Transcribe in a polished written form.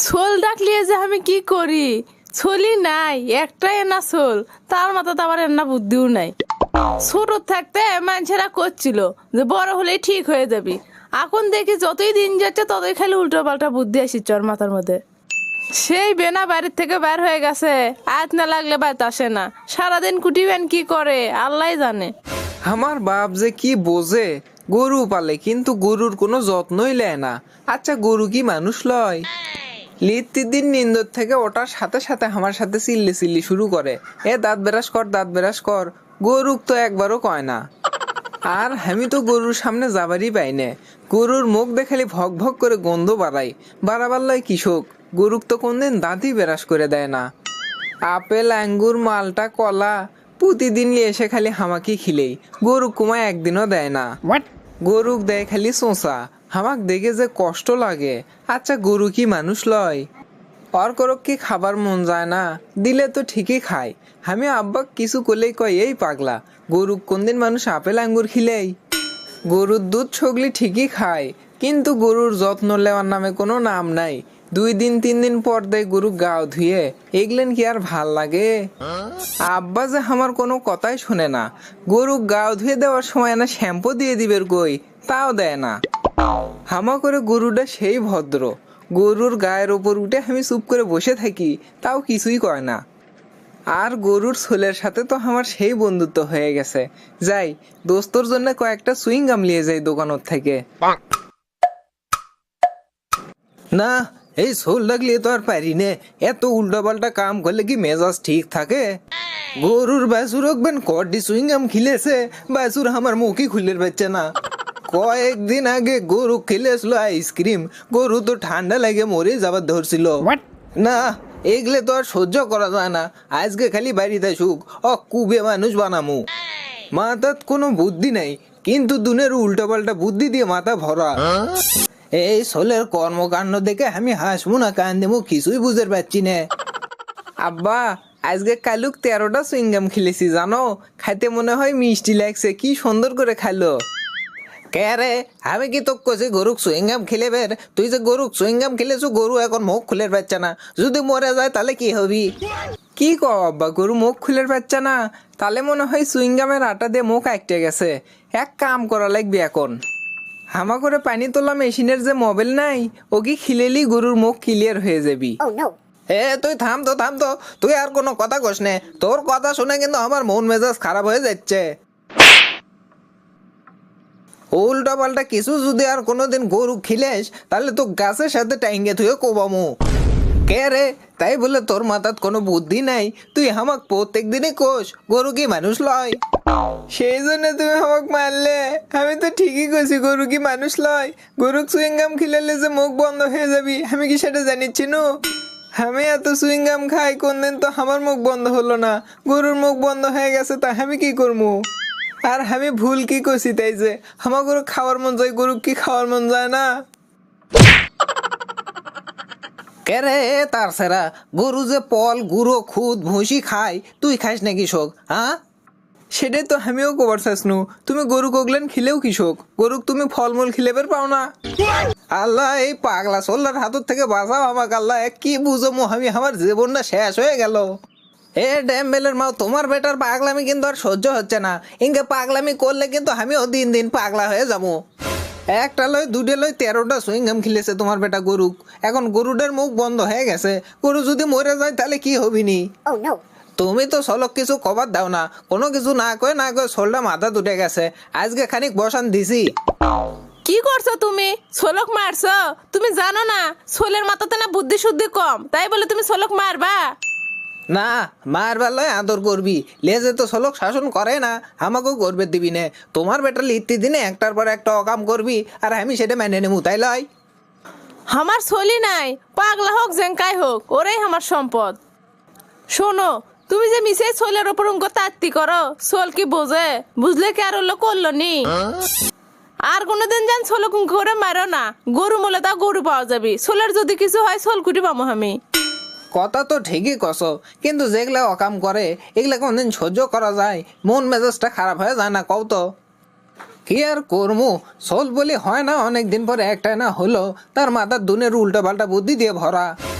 ছোল ডাকলিয়ে যে আমি কি করি, ছোলই নাই, একটাই না ছোল, তার মাথাতে আবার এন্না বুদ্ধিও নাই। ছোট থাকতে মানুষেরা করছিল যে বড় হলেই ঠিক হয়ে যাবি, এখন দেখি যতই দিন যাচ্ছে ততই খালি উল্টো পাল্টা বুদ্ধি আসিচ্ছে ওর মাথার মধ্যে। সেই বেনা বাড়ির থেকে বের হয়ে গেছে, আজ না লাগলে বাড়িতে আসে না, সারাদিন কুটিবেন কি করে আল্লাহ জানে। আমার বাপ যে কি বোঝে, গরু পালে কিন্তু গরুর কোনো যত্নই নেয় না। আচ্ছা গরু কি মানুষ লয়? দিন নিন্দর থেকে ওঠার সাথে সাথে আমার সাথে চিল্লি চিল্লি শুরু করে, এ দাঁত বেরাস কর, দাঁত বেরাস কর। গরুক তো একবারও কয় না। আর আমি তো গরুর সামনে যাবারই পাই না। গরুর মুখ দেখালি ভক ভক করে গন্ধ বাড়াই, বাড়াবার লাই কৃষক। গরুক তো কোনদিন দাঁতই বেরাস করে দেয় না। আপেল, আঙ্গুর, মালটা, কলা প্রতিদিন এসে খালি হামাকি খিলেই, গরু কুমায় একদিনও দেয় না। গরুক দেয় খালি চোঁচা, হামাক দেখে যে কষ্ট লাগে। আচ্ছা গরু কি মানুষ লয়? অর করক কি খাবার মন যায় না, দিলে তো ঠিকই খায়। আমি আব্বা কিছু করলেই কয়, এই পাগলা, গরুক কোনদিন মানুষ আপেল আঙ্গুর খিলেই? গরুর দুধ ছগলি ঠিকই খায়, কিন্তু গরুর যত্ন নেওয়ার নামে কোনো নাম নাই। 2 দিন 3 দিন পর দেয় গরু গাও ধুয়ে, এগলেন কি আর ভাল লাগে? আব্বা যে আমার কোনো কথাই শুনে না। গরু গাও ধুয়ে দেওয়ার সময় না শ্যাম্পু দিয়ে দিবের কই, তাও দেয় না। হামা করে গরুটা সেই ভদ্র, গরুর গায়ের ওপর উঠে আমি চুপ করে বসে থাকি, তাও কিছুই কয় না। আর গরুর ছোলের সাথে তো আমার সেই বন্ধুত্ব হয়ে গেছে। যাই দোস্তর জন্য কয়েকটা সুইং গাম নিয়ে যাই দোকানের থেকে। না, এই ছোল লাগলিয়ে তো আর পারি নে। এত উল্টা পাল্টা কাম করলে কি মেজাজ ঠিক থাকে? গরুর বাছুর হকবেন কডি সুইং গাম খিলেছে, বাছুর আমার মুখই খুলের পাচ্ছে না। কয়েকদিন আগে গরু খেলেছিল আইসক্রিম, গরু তো ঠান্ডা লাগে মরে যাবার ধরছিল। না, এগুলো তো আর সহ্য করা যায় না। আজকে খালি বাড়িতে সুখ, কুবে মানুষ বানামু। মাথাত কোনো বুদ্ধি নাই, কিন্তু দুনের উল্টা পাল্টা বুদ্ধি দিয়ে মাথা ভরা। এই ছোলের কর্মকাণ্ড দেখে আমি হাসবো না কান্দেমু কিছুই বুঝতে পারছি না। আব্বা, আজকে কালুক 13টা সুইংগাম খেলেছি জানো, খাইতে মনে হয় মিষ্টি লাগছে, কি সুন্দর করে খাইলো। কে রে, আমি কি তো কছি গরুক সুইংগাম খেলে বের? তুই যে গরুক সুইংগাম খেলেছো, গরু এখন মুখ খুলের পাচ্ছে না, যদি মরে যায় তাহলে কি হবি? কি কও আব্বা, গরু মুখ খুলের পাচ্ছে না? তাহলে মনে হয় সুইংগামের আটা দিয়ে মুখ আটকে গেছে। এক কাম করা লাগবে এখন, হামা করে পানি তোলা মেশিনের যে মোবাইল নাই, ও কি খিলেলি গরুর মুখ ক্লিয়ার হয়ে যাবি। এ তুই থাম তো, তুই আর কোনো কথা কস নে। তোর কথা শুনে কিন্তু আমার মন মেজাজ খারাপ হয়ে যাচ্ছে। উল্টা পাল্টা কিছু যদি আর কোনোদিন গরু খিলেস, তাহলে তো গাছের সাথে টাইঙ্গে তুই কোবামু। কে রে, তাই বলে তোর মাথাত কোনো বুদ্ধি নাই? তুই আমাক প্রত্যেক দিনই কোষ গরু কি মানুষ লয়? সেই জন্য তুমি আমাক মারলে। আমি তো ঠিকই কইছি গরু কি মানুষ লয়। গরু চুইংগাম খিলালে যে মুখ বন্ধ হয়ে যাবি, আমি কি সেটা জানিচ্ছি নু? আমি এত চুইংগাম খাই, কোনদিন তো আমার মুখ বন্ধ হলো না। গরুর মুখ বন্ধ হয়ে গেছে, তা আমি কি করবো? আর আমি ভুল কি করছি তাই যে আমার গরু খাওয়ার মন যায়, গরু কি খাওয়ার মন যায় না? কেরে তার সেরা, গরু যে পল গুঁড়ো খুদ ভুসি খায়, তুই খাইস না কৃষক? হ্যাঁ, সেটাই তো আমিও কবার চাইছনু। তুমি গরু কগলেন খিলেও কৃষক, গরুক তুমি ফলমূল খিলেবের পাও না। আল্লাহ, এই পাগলা সোল্লার হাতের থেকে বাঁচাও আমাকে আল্লাহ। কি বুঝমু আমি, আমার জীবনটা শেষ হয়ে গেল। এ ড্যাম্বেলের মাও, তোমার বেটার পাগলামি কিন্তু আর সহ্য হচ্ছে না। ইনকে পাগলামি করলে কিন্তু আমিও দিন দিন পাগলা হয়ে যাবো। একটা লয়, 2টে লয়, 13টা সুইংগাম খিলেছে তোমার বেটা গরুক। এখন গরুটার মুখ বন্ধ হয়ে গেছে, গরু যদি মরে যায় তাহলে কি হবিনি? তুমি তো সলক কিছু কবার দাও না, কোনো কিছু না কয়ে সোলটা মাথা উঠে গেছে। আজকে খানিক বসান দিছি। কি করছো তুমি? ছোলক মারছো? তুমি জানো না ছোলের মাথাতে না বুদ্ধি শুদ্ধি কম, তাই বলে তুমি ছোলক মারবা? না, মার বেলায় আদর করবি, লেজে তো সলক শাসন করে না, আমাকেও করবে দিবি নে। তোমার বেটার লিখতে দিনে একটার পর একটা অকাম করবি, আর আমি সেটা মেনে নেবো, তাই লয়? আমার ছলি নাই, পাগলা হোক জেঙ্কাই হোক, ওরাই আমার সম্পদ। শোনো, তুমি যে মিশে ছোলের ওপর তাত্তি করো, ছোল কি বোঝে? বুঝলে কি আর ওগুলো করলো নি? আর কোনোদিন যান ছোলক করে মারো না, গরু মলে তা গরু পাওয়া যাবে, ছোলের যদি কিছু হয় ছোল কুটি পাবো আমি। কথা তো ঠিকই কস, কিন্তু যেগুলা অকাম করে এগুলা কোনদিন সহ্য করা যায়? মন মেজাজটা খারাপ হয়ে যায় না কও তো? কি আর করবো, সোল বলি হয় না, অনেকদিন পরে একটা না হলো, তার মাথার দুনের উল্টা পাল্টা বুদ্ধি দিয়ে ভরা।